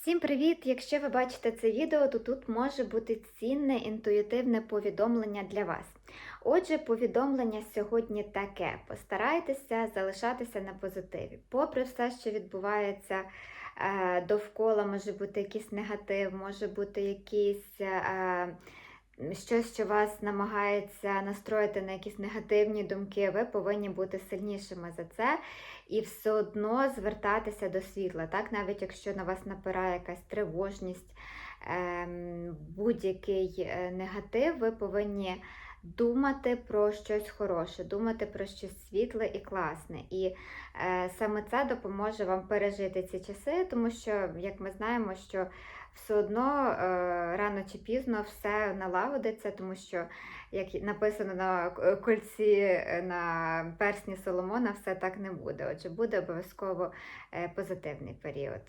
Всім привіт! Якщо ви бачите це відео, то тут може бути цінне інтуїтивне повідомлення для вас. Отже, повідомлення сьогодні таке: постарайтеся залишатися на позитиві. Попри все, що відбувається довкола, може бути якийсь негатив, може бути якийсь щось, що вас намагається настроїти на якісь негативні думки, ви повинні бути сильнішими за це і все одно звертатися до світла. Так? Навіть якщо на вас напирає якась тривожність, будь-який негатив, ви повинні думати про щось хороше, думати про щось світле і класне. І саме це допоможе вам пережити ці часи, тому що, як ми знаємо, що все одно рано чи пізно все налагодиться, тому що, як написано на кольці на персні Соломона, все так не буде. Отже, буде обов'язково позитивний період.